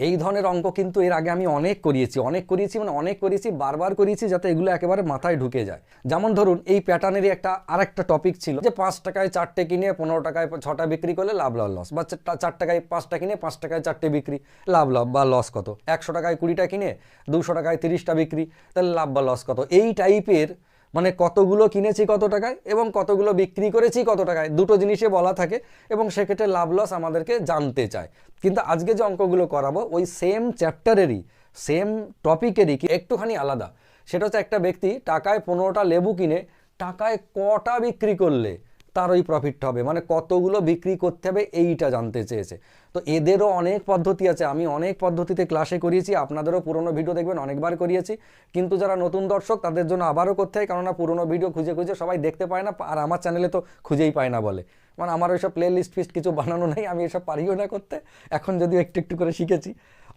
এই ধরনের অঙ্ক কিন্তু এর আগে আমি অনেক করিয়েছি, বারবার করিয়েছি, যাতে এগুলো একেবারে মাথায় ঢুকে যায়। যেমন ধরুন এই প্যাটার্নেরই আরেকটা টপিক ছিল যে 5 টাকায় 4টে কিনে 15 টাকায় 6টা বিক্রি করলে লাভ লস, বা 4 টাকায় 5টা কিনে 5 টাকায় 4টে বিক্রি, লাভ বা লস কত, 100 টাকায় 20টা কিনে 200 টাকায় 30টা বিক্রি, তাহলে লাভ বা লস কত। এই টাইপের মানে কতগুলো কিনেছি কত টাকায় এবং কতগুলো বিক্রি করেছি কত টাকায়, দুটো জিনিসে বলা থাকে এবং সেক্ষেত্রে লাভ লস আমাদেরকে জানতে চায়। কিন্তু আজকে যে অঙ্কগুলো করাবো ওই সেম চ্যাপ্টারেরই সেম টপিকেরই একটুখানি আলাদা। সেটা হচ্ছে একটা ব্যক্তি টাকায় 15টা লেবু কিনে টাকায় কটা বিক্রি করলে তার ওই প্রফিটটা হবে, মানে কতগুলো বিক্রি করতে হবে এইটা জানতে চেয়েছে। তো এদেরও অনেক পদ্ধতি আছে, আমি অনেক পদ্ধতিতে ক্লাসে করিয়েছি, আপনাদেরও পুরনো ভিডিও দেখবেন অনেকবার করিয়েছি, কিন্তু যারা নতুন দর্শক তাদের জন্য আবারও করতে হয়, কেননা পুরনো ভিডিও খুঁজে খুঁজে সবাই দেখতে পায় না, আর আমার চ্যানেলে তো খুঁজেই পায় না বলে, মানে আমার ওইসব প্লে লিস্ট ফিস্ট কিছু বানানো নেই, আমি এসব পারিও না করতে, এখন যদিও একটু একটু করে শিখেছি,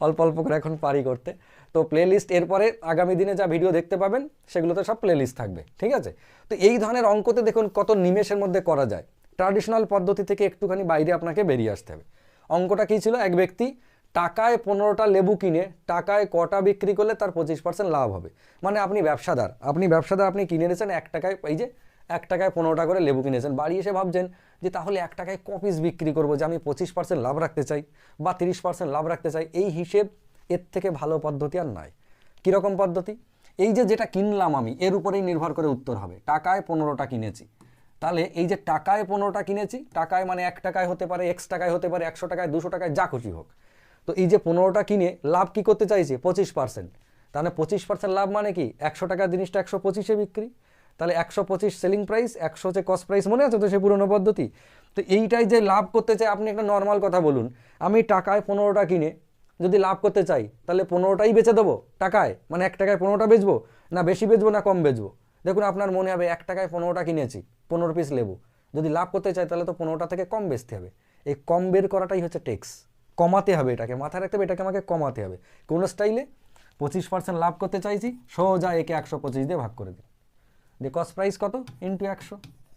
অল্প অল্প করে এখন পারি করতে। তো প্লে লিস্ট এরপরে আগামী দিনে যা ভিডিও দেখতে পাবেন সেগুলোতে সব প্লে লিস্ট থাকবে, ঠিক আছে। তো এই ধরনের অঙ্কতে দেখুন কত নিমেষের মধ্যে করা যায়, ট্র্যাডিশনাল পদ্ধতি থেকে একটুখানি বাইরে আপনাকে বেরিয়ে আসতে হবে। অঙ্কটা কী ছিল, এক ব্যক্তি টাকায় 15টা লেবু কিনে টাকায় কটা বিক্রি করলে তার 25% লাভ হবে। মানে আপনি ব্যবসাদার, আপনি কিনে নিয়েছেন 1 টাকায়, এই যে 1 টাকায় 15টা করে লেবু কিনেছেন, বাড়ি এসে ভাবছেন যে তাহলে 1 টাকায় ক পিস বিক্রি করবো যে আমি 25% লাভ রাখতে চাই বা 30% লাভ রাখতে চাই। এই হিসেব এর থেকে ভালো পদ্ধতি আর নাই। কীরকম পদ্ধতি, এই যে যেটা কিনলাম আমি এর উপরেই নির্ভর করে উত্তর হবে। টাকায় 15টা কিনেছি, তাহলে এই যে টাকায় 15টা কিনেছি, টাকায় মানে 1 টাকায় হতে পারে, X টাকায় হতে পারে, 100 টাকায়, 200 টাকায়, যা খুশি হোক। তো এই যে 15টা কিনে লাভ কি করতে চাইছে 25%, তাহলে 25% লাভ মানে কি 100 টাকার জিনিসটা 125-এ বিক্রি, তাহলে 125 সেলিং প্রাইস, 100 হচ্ছে কস্ট প্রাইস, মনে আছে তো সে পুরনো পদ্ধতি। তো এইটাই যে লাভ করতে চাই, আপনি একটা নর্মাল কথা বলুন, আমি টাকায় 15টা কিনে যদি লাভ করতে চাই তাহলে 15টাই বেচে দেবো টাকায়, মানে 1 টাকায় 15টা বেচবো, না বেশি বেচবো না কম বেচবো। দেখুন আপনার মনে হবে 1 টাকায় 15টা কিনেছি, 15 পিস লেবু, যদি লাভ করতে চাই তাহলে তো 15টা থেকে কম বেচতে হবে। এই কম বের করাটাই হচ্ছে টেক্স, কমাতে হবে, এটাকে মাথায় রাখতে হবে, এটাকে আমাকে কমাতে হবে। কোন স্টাইলে, 25% লাভ করতে চাইছি, সোজা একে 125 দিয়ে ভাগ করে দিন, দিয়ে কস্ট প্রাইস কত ইন্টু 100,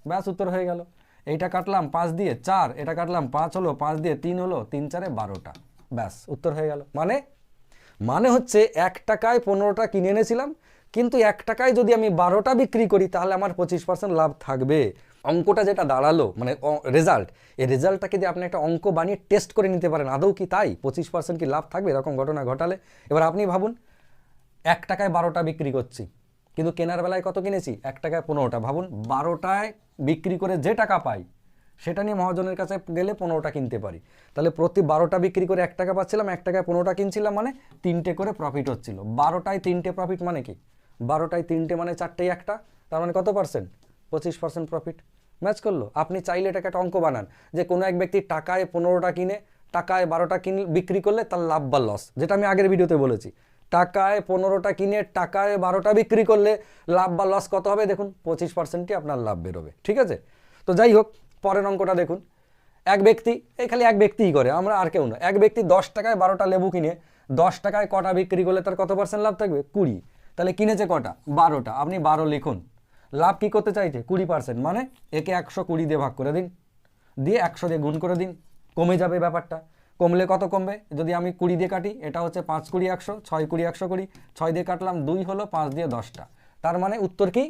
ব্যাস উত্তর হয়ে গেল। এইটা কাটলাম 5 দিয়ে 4, এটা কাটলাম 5 হলো, 5 দিয়ে 3 হলো, 3 4 12টা, ব্যাস উত্তর হয়ে গেল। মানে হচ্ছে 1 টাকায় 15টা কিনে এনেছিলাম, কিন্তু 1 টাকায় যদি আমি 12টা বিক্রি করি তাহলে আমার 25% লাভ থাকবে। অঙ্কটা যেটা দাঁড়ালো মানে রেজাল্ট, এই রেজাল্টটাকে দিয়ে আপনি একটা অঙ্ক বানিয়ে টেস্ট করে নিতে পারেন আদৌ কি তাই 25% কি লাভ থাকবে এরকম ঘটনা ঘটালে। এবার আপনি ভাবুন 1 টাকায় 12টা বিক্রি করছি, কিন্তু কেনার বেলায় কত কিনেছি 1 টাকায় 15টা, ভাবুন 12টায় বিক্রি করে যে টাকা পাই সেটা নিয়ে মহাজনের কাছে গেলে 15টা কিনতে পারি, তাহলে প্রতি 12টা বিক্রি করে 1 টাকা পাচ্ছিলাম, 1 টাকায় 15টা কিনছিলাম, মানে 3টে করে প্রফিট হচ্ছিল। 12টায় 3টে প্রফিট মানে কি, 12টায় 3টে মানে 4টেই একটা, তার মানে কত পার্সেন্ট, 25% প্রফিট। ম্যাচ করলো। আপনি চাইলে এটাকে একটা অঙ্ক বানান যে কোনো এক ব্যক্তি টাকায় 15টা কিনে টাকায় 12টা বিক্রি করলে তার লাভ বা লস, যেটা আমি আগের ভিডিওতে বলেছি, টাকায় 15টা কিনে টাকায় 12টা বিক্রি করলে লাভ বা লস কত হবে, দেখুন 25%ই আপনার লাভ বেরোবে, ঠিক আছে। তো যাই হোক, পরের অঙ্কটা দেখুন, এক ব্যক্তি, এই খালি এক ব্যক্তিই করে, আমরা আর কেউ না, এক ব্যক্তি 10 টাকায় 12টা লেবু কিনে 10 টাকায় কটা বিক্রি করলে তার কত পার্সেন্ট লাভ থাকবে, 20, তাহলে কিনেছে কটা 12টা, আপনি 12 লিখুন, লাভ কি করতে চাইছে 20%, মানে একে 120 দিয়ে ভাগ করে দিন, দিয়ে 100 দিয়ে গুণ করে দিন, কমে যাবে ব্যাপারটা। কমলে কত কমবে, যদি আমি 20 দিয়ে কাটি, এটা হচ্ছে 5 20 100, 6 20 120, 6 দিয়ে কাটলাম 2 হলো, 5 দিয়ে 10টা, তার মানে উত্তর কি,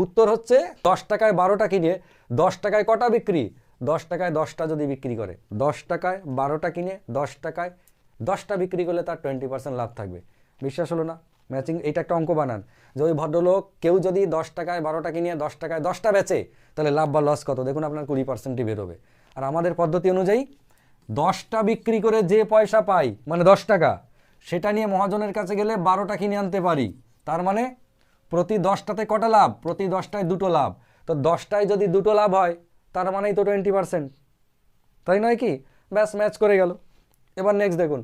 উত্তর হচ্ছে 10 টাকায় 12টা কিনে 10 টাকায় কটা বিক্রি, 10 টাকায় 10টা যদি বিক্রি করে, 10 টাকায় 12টা কিনে 10 টাকায় 10টা বিক্রি করলে তার 20% লাভ থাকবে। বিশ্বাস হলো না, ম্যাচিং। এইটা একটা অঙ্ক বানান যে ওই ভদ্রলোক কেউ যদি 10 টাকায় 12টা কিনে 10 টাকায় 10টা বেচে তাহলে লাভ বা লস কত, দেখুন আপনার 20%ই বেরোবে। আর আমাদের পদ্ধতি অনুযায়ী 10টা বিক্রি করে যে পয়সা পাই মানে 10 টাকা, সেটা নিয়ে মহাজনের কাছে গেলে 12টা কিনে আনতে পারি, তার মানে প্রতি 10টাতে কটা লাভ, প্রতি 10টায় 2টো লাভ, তো 10টায় যদি 2টো লাভ হয় তার মানেই তো 20%, তাই নয় কি, ব্যাস ম্যাচ করে গেল। এবার নেক্সট দেখুন,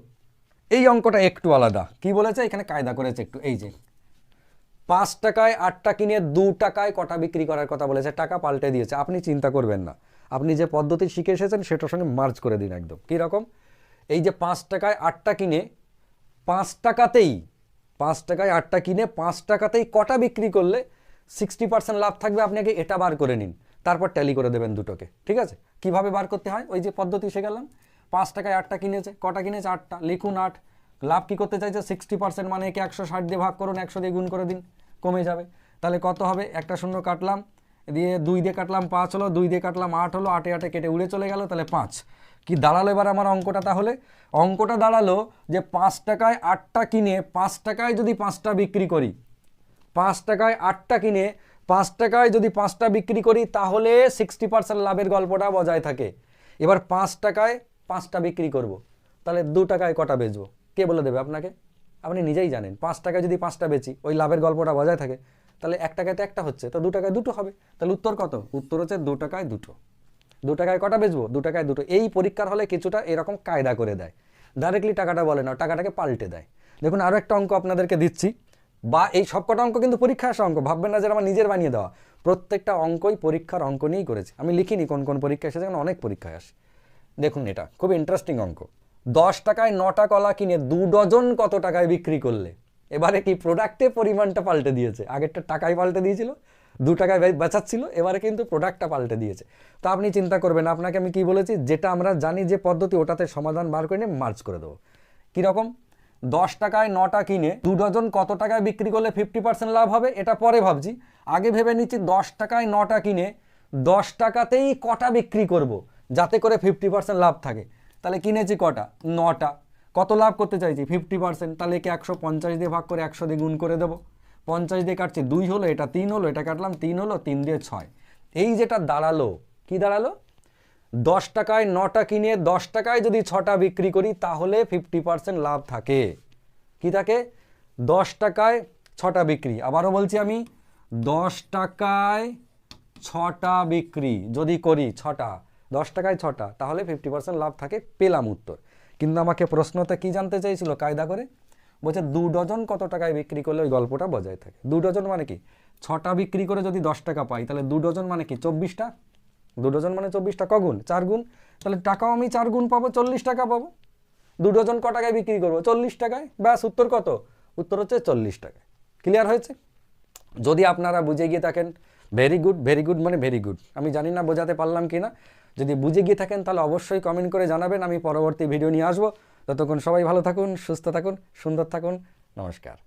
এই অঙ্কটা একটু আলাদা, কি বলেছে এখানে কায়দা করেছে একটু, এই যে 5 টাকায় 8টা কিনে 2 টাকায় কটা বিক্রি করার কথা বলেছে, টাকা পাল্টে দিয়েছে, আপনি চিন্তা করবেন না, আপনি যে পদ্ধতি শিখে এসেছেন সেটার সঙ্গে মার্জ করে দিন একদম। কীরকম, এই যে 5 টাকায় 8টা কিনে 5 টাকাতেই, 5 টাকায় 8টা কিনে 5 টাকাতেই কটা বিক্রি করলে 60% লাভ থাকবে, আপনি আগে এটা বার করে নিন, তারপর ট্যালি করে দেবেন দুটোকে, ঠিক আছে। কিভাবে বার করতে হয়, ওই যে পদ্ধতি শেখালাম, 5 টাকায় 8টা কিনেছে, কটা কিনেছে 8টা, লিখুন 8, লাভ কি করতে চাইছে 60%, মানে একে 160 দিয়ে ভাগ করুন, 100 দিয়ে গুণ করে দিন, কমে যাবে। তাহলে কত হবে, একটা শূন্য কাটলাম, দিয়ে 2 দিয়ে কাটলাম 5 হলো, 2 দিয়ে কাটলাম 8 হলো, 8 8 কেটে উড়ে চলে গেল, তাহলে 5। কি দাঁড়ালো এবার আমার অঙ্কটা? তাহলে অঙ্কটা দাঁড়ালো যে 5 টাকায় 8টা কিনে 5 টাকায় যদি 5টা বিক্রি করি, 5 টাকায় 8টা কিনে 5 টাকায় যদি 5টা বিক্রি করি, তাহলে 60% লাভের গল্পটা বজায় থাকে। এবার 5 টাকায় 5টা বিক্রি করব, তাহলে 2 টাকায় কটা বেচবো? কে বলে দেবে আপনাকে? আপনি নিজেই জানেন 5 টাকায় যদি 5টা বেচি, ওই লাভের গল্পটা বজায় থাকে, তাহলে 1 টাকায় তো একটা হচ্ছে, তো 2 টাকায় দুটো হবে। তাহলে উত্তর কত? উত্তর হচ্ছে 2 টাকায় দুটো। 2 টাকায় কটা বেচবো? 2 টাকায় দুটো। এই পরীক্ষার হলে কিছুটা এরকম কায়দা করে দেয়, ডাইরেক্টলি টাকাটা বলে না, টাকাটাকে পাল্টে দেয়। দেখুন আরও একটা অঙ্ক আপনাদেরকে দিচ্ছি, বা এই সবকটা অঙ্ক কিন্তু পরীক্ষায় আসা অঙ্ক, ভাববেন না যে আমার নিজের বানিয়ে দেওয়া। প্রত্যেকটা অঙ্কই পরীক্ষার অঙ্ক নিয়েই করেছি, আমি লিখিনি কোন কোন পরীক্ষা এসেছে, কারণ অনেক পরীক্ষায় আসে। দেখুন এটা খুব ইন্টারেস্টিং অঙ্ক। 10 টাকায় 9টা কলা কিনে 2 ডজন কত টাকায় বিক্রি করলে? এবারে কি প্রোডাক্টের পরিমাণটা পাল্টে দিয়েছে, আগেরটা টাকায় পাল্টে দিয়েছিল, 2 টাকায় বেচাচ্ছিল, এবারে কিন্তু প্রোডাক্টটা পাল্টে দিয়েছে। তো আপনি চিন্তা করবেন, আপনাকে আমি কি বলেছি, যেটা আমরা জানি যে পদ্ধতি, ওটাতে সমাধান বার করে নিয়ে মার্চ করে দেবো। কীরকম? 10 টাকায় 9টা কিনে 2 ডজন কত টাকায় বিক্রি করলে 50% লাভ হবে, এটা পরে ভাবছি। আগে ভেবে নিচ্ছি 10 টাকায় 9টা কিনে 10 টাকাতেই কটা বিক্রি করব, যাতে করে 50% লাভ থাকে। তাহলে কিনেছি কটা? 9টা। কত লাভ করতে চাইছি? 50%। তাহলে একে 150 দিয়ে ভাগ করে 100 দিয়ে গুণ করে দেবো। 50 দিয়ে কাটছি 2 হলো, এটা 3 হলো, এটা কাটলাম 3 হলো, 3 দিয়ে 6। এই যেটা দাঁড়ালো, কি দাঁড়ালো? 10 টাকায় 9টা কিনে 10 টাকায় যদি 6টা বিক্রি করি, তাহলে 50% লাভ থাকে। কি থাকে? 10 টাকায় 6টা বিক্রি। আবারও বলছি আমি, 10 টাকায় 6টা বিক্রি যদি করি, 6টা, 10 টাকায় 6টা, তাহলে 50% লাভ থাকে। পেলাম উত্তর। কিন্তু আমাকে প্রশ্নতে কি জানতে চাইছিল কায়দা করে? বলছে 2 ডজন কত টাকায় বিক্রি করলে ওই গল্পটা বজায় থাকে। 2 ডজন মানে কি? 6টা বিক্রি করে যদি 10 টাকা পাই, তাহলে 2 ডজন মানে কি? 24টা। 2 ডজন মানে 24টা, কগুণ? 4 গুণ। তাহলে টাকাও আমি 4 গুণ পাবো, 40 টাকা পাবো। 2 ডজন ক টাকায় বিক্রি করবো? 40 টাকায়। ব্যাস, উত্তর কত? উত্তর হচ্ছে 40 টাকায়। ক্লিয়ার হয়েছে? যদি আপনারা বুঝে গিয়ে থাকেন, ভেরি গুড, ভেরি গুড মানে ভেরি গুড। আমি জানি না বোঝাতে পারলাম কি না। যদি বুঝে গিয়ে থাকেন তাহলে অবশ্যই কমেন্ট করে জানাবেন, আমি পরবর্তী ভিডিও নিয়ে আসবো। ততক্ষণ সবাই ভালো থাকুন, সুস্থ থাকুন, সুন্দর থাকুন। নমস্কার।